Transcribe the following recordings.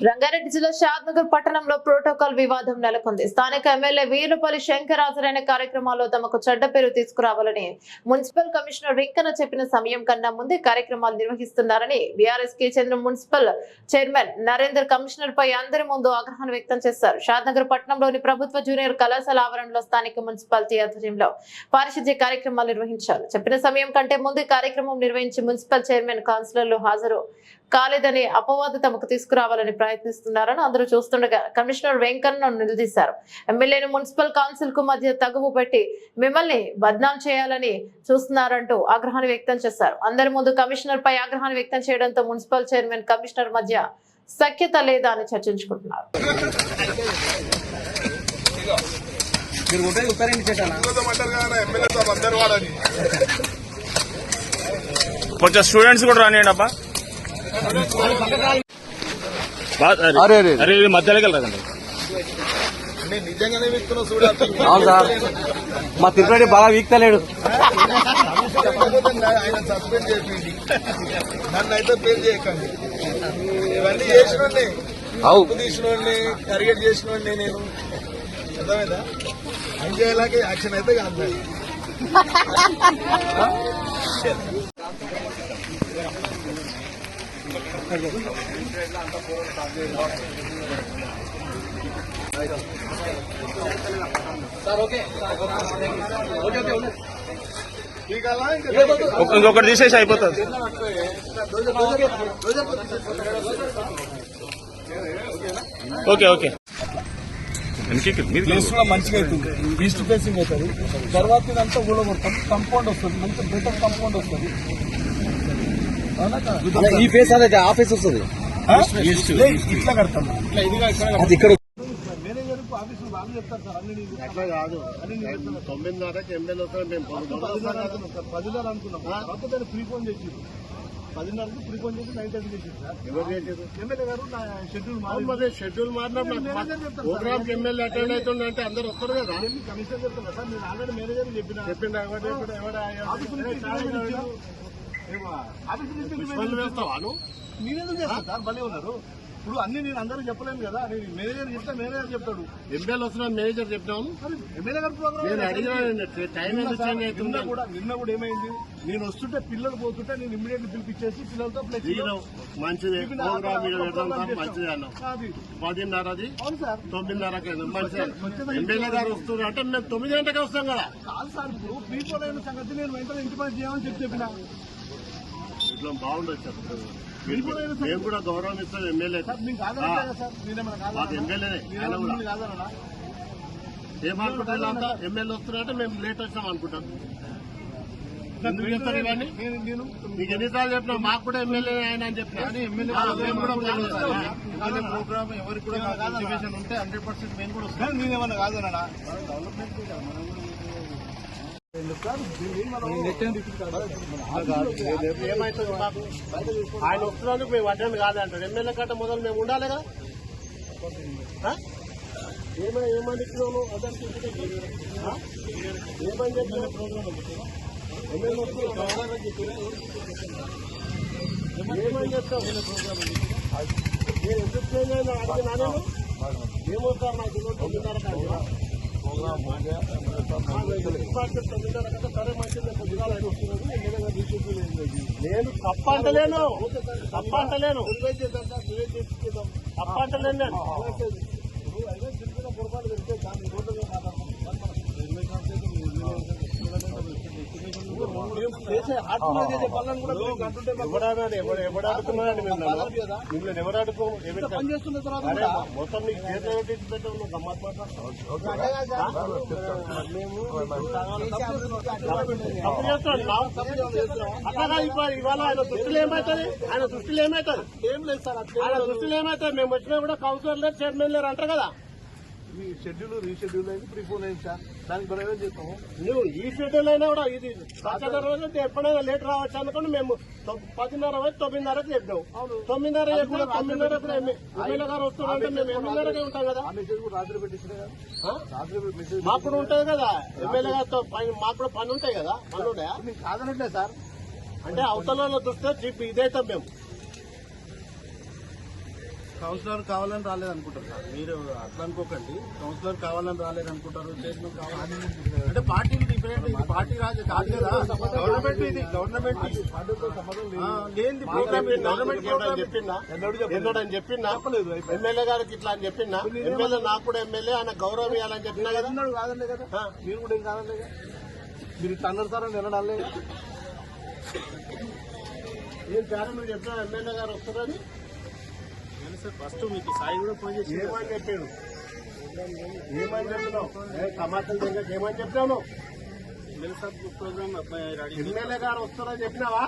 రంగారెడ్డి జిల్లా షాద్నగర్ పట్టణంలో ప్రోటోకాల్ వివాదం నెలకొంది. స్థానిక ఎమ్మెల్యే వీరుపల్లి శంకర్ హాజరైన కార్యక్రమాల్లో తమకు చెడ్డ పేరు తీసుకురావాలని మున్సిపల్ కమిషనర్ వెంకన్న చెప్పిన సమయం కన్నా ముందే కార్యక్రమాలు నిర్వహిస్తున్నారని బీఆర్ఎస్ కి చెందిన మున్సిపల్ చైర్మన్ నరేందర్ కమిషనర్ పై అందరి ముందు ఆగ్రహాన్ని వ్యక్తం చేశారు. షాద్నగర్ పట్టణంలోని ప్రభుత్వ జూనియర్ కళాశాల ఆవరణలో స్థానిక మున్సిపాలిటీ ఆధ్వర్యంలో పారిశుద్ధ్య కార్యక్రమాలు నిర్వహించారు. చెప్పిన సమయం కంటే ముందే కార్యక్రమం నిర్వహించి మున్సిపల్ చైర్మన్ కౌన్సిలర్లు హాజరు కాలేదని అపవాదు తమకు తీసుకురావాలని ప్రయత్నిస్తున్నారని అందరూ చూస్తుండగా కమిషనర్ వెంకన్నను నిలదీశారు. ఎమ్మెల్యేను మున్సిపల్ కౌన్సిల్ కు మధ్య తగువు పెట్టి మిమ్మల్ని బద్నాం చేయాలని చూస్తున్నారంటూ ఆగ్రహాన్ని వ్యక్తం చేశారు. అందరి ముందు కమిషనర్ పై ఆగ్రహాన్ని వ్యక్తం చేయడంతో మున్సిపల్ చైర్మన్ కమిషనర్ మధ్య సఖ్యత లేదా అని చర్చించుకుంటున్నారు. కొంచెం స్టూడెంట్స్ కూడా రానియండి అబ్బా. అరే మధ్యలోకి వెళ్ళరాదండి. అవును సార్, మా తిరుపతి బాగా వీక్తలేడు. ఆయన సస్పెండ్ చేయండి, నన్ను అయితే పేరు చేయకండి. ఇవన్నీ చేసినోడిని, ఉప్పు తీసినోడిని, టార్గెట్ చేసినోడిని నేను. అర్థమైందా? ఆయన చేయలేక యాక్షన్ అయితే కాదు. ఇంకొకటి తీసేసి అయిపోతుంది. ఓకే ఓకే, ప్లేస్ కూడా మంచిగా అవుతుంది, ఈస్ట్ ఫేసింగ్ అవుతుంది. తర్వాత ఇదంతా కూడా మొత్తం కంపౌండ్ వస్తుంది, మంచి బెటర్ కంపౌండ్ వస్తుంది. ఈ ఫేస్ అదే ఆ ఫేస్ వస్తుంది, ఇట్లా కడతాం. అది ఇక్కడ మేనేజర్ ఆఫీసు బాగా చెప్తారు సార్. అన్ని అట్లా కాదు, 9:30కి ఎమ్మెల్యే వస్తాం. మేము 10:30 అనుకున్నాం. కాకపోతే ప్రీపోన్ చేసి 10:30కి ప్రీపోన్ చేసి 9:30 చేసి సార్. ఎవరు చేశారు? ఎమ్మెల్యే గారు నా షెడ్యూల్ షెడ్యూల్ మారినప్పుడు ప్రోగ్రామ్ ఎమ్మెల్యే అటెండ్ అవుతుంది అంటే అందరు వస్తారు కదా. కమిషన్ చెప్తున్నా సార్, నేను ఆల్రెడీ మేనేజర్ చెప్పిన వేస్తావాను మీరెందుకు చేస్తారు సార్? భలే ఉన్నారు. ఇప్పుడు అన్ని నేను అందరూ చెప్పలేను కదా. నేను మేనేజర్ చెప్తా, మేనేజర్ చెప్తాడు. ఎమ్మెల్యే వస్తున్నా మేనేజర్ చెప్పినాను. ఎమ్మెల్యే గారు నేను అడిగిన టైం నిన్న కూడా ఏమైంది, నేను వస్తుంటే పిల్లలు పోతుంటే నేను ఇమ్మీడియట్లీ పిలిపించేసి పిల్లలతో మంచిది ప్రోగ్రామ్ మంచిది అన్నాం. 10:30ది 9:30కి మంచిది. ఎమ్మెల్యే గారు వస్తున్నారు అంటే మేము 9 గంటలకే వస్తాం కదా. కాదు సార్, ఇప్పుడు ప్రీపోల్ అయిన సంగతి నేను వెంటనే ఇంటి పని చేయమని చెప్పిన. ఇట్లా బాగుండొచ్చు. మేము కూడా గౌరవం ఇస్తాం ఎమ్మెల్యే. మాకు ఎమ్మెల్యేనే. ఆయన కూడా ఏమనుకుంటారంతా ఎమ్మెల్యే వస్తున్నారంటే మేము లేట్ వచ్చాం అనుకుంటాం. ఎందుకు చేస్తారు ఇవన్నీ? మీకు ఎన్నిసార్లు చెప్పినా మాకు కూడా ఎమ్మెల్యే ఆయన అని చెప్పినా. ప్రోగ్రామ్ ఎవరికి కూడా ఉంటే 100% మేము కూడా వస్తాం. నేనేమన్నా కాదన్నా ఏమైతుంది మాకు? ఆయన వస్తున్నందుకు మేము అటెండ్ కాదంటాడు. ఎమ్మెల్యే కట్ట మొదలు మేము ఉండాలి కదా. ఏమని ఇచ్చినాము అందరికి? ఏమని చెప్పిన ప్రోగ్రామ్ ఎమ్మెల్యే ఏమని చెప్తాం? నేను ఎందుకు చేయలేదు అడిగినా? నేను ఏమవుతారు నాకు 9:30 సరే మంచిది. పొద్దుగాల ఆయన వస్తున్నది నేను తప్పంటలేను, తప్పంటలేను, తప్పంటలేను. నేను చిన్న పొరపాటు పెడితే దాన్ని రోడ్డుగా ఎవడాడుతున్నారండి మిమ్మల్ని ఎవడాడుకో మొత్తం నీకు చేతిలో పెట్టి పెట్టాము. గమ్మత్ తప్పు చేస్తున్నాడు అట్లా. ఇవాళ ఆయన దృష్టిలో ఏమవుతుంది? ఆయన దృష్టిలో ఏమవుతుంది? ఏం లేదు సార్, ఆయన దృష్టిలో ఏమవుతుంది? మేము వచ్చినా కూడా కౌన్సిలర్ లేరు, చైర్మన్ లేరు అంటారు కదా. షెడ్యూల్ రీషెడ్యూల్ అయింది, ప్రీపోన్ అయింది సార్. దానికి బరాబర్ చేస్తాము. నువ్వు ఈ షెడ్యూల్ అయినా కూడా ఇది రోజు ఎప్పుడైనా లేట్ రావచ్చు అనుకోండి. మేము 10:30 9:30కి చెప్పినాం. 9:30 చెప్పినా 9:30 కూడా ఎమ్మెల్యే గారు వస్తున్నారంటే మేము 8:30కే ఉంటాం కదా. రాత్రి పెట్టించిన మాకు కూడా ఉంటుంది కదా. ఎమ్మెల్యే గారితో మాకు కూడా పని ఉంటాయి కదా. పనులు ఉంటాయా? కాదనట్లేదు సార్. అంటే అవతల దృష్టిలో ఇదైతాం మేము. కౌన్సిలర్ కావాలని రాలేదనుకుంటారు సార్. మీరు అట్లా అనుకోకండి. కౌన్సిలర్ కావాలని రాలేదనుకుంటారు, చైర్మన్ కావాలని అంటే పార్టీలు డిఫరెంట్. ఇది పార్టీ రాజు కాదు కదా, గవర్నమెంట్ ఇది. గవర్నమెంట్ లేని ప్రోగ్రామ్ గవర్నమెంట్ ప్రోగ్రామ్ చెప్పిందా ఎన్నోడని చెప్పినా ఎమ్మెల్యే గారికి ఇట్లా అని చెప్పినా ఎమ్మెల్యే నాకు కూడా ఎమ్మెల్యే ఆయన గౌరవం ఇవ్వాలని చెప్పినా కదా. కాదలే కదా, మీరు కూడా ఏం కాదలే కదా. మీరు ఇట్లా అన్నారు సార్ అని వినడాలే. ఏం పేరు నువ్వు చెప్పినా ఎమ్మెల్యే గారు వస్తారని ఫస్ట్ మీకు సాయి కూడా ఫోన్ చేసి ఏమని చెప్పాడు? ఏమని చెప్పినావు? సమాచారం దగ్గర ఏమని చెప్పినావు? ఎమ్మెల్యే గారు వస్తారని చెప్పినావా?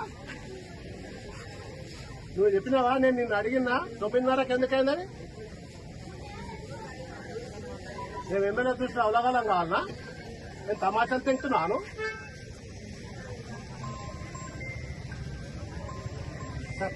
నువ్వు చెప్పినావా? నేను నిన్ను అడిగినా 9:30కి ఎందుకైందని. నేను ఎమ్మెల్యే చూసిన అవలగాలం కావాలనా? నేను సమాచారం తింటున్నాను. సార్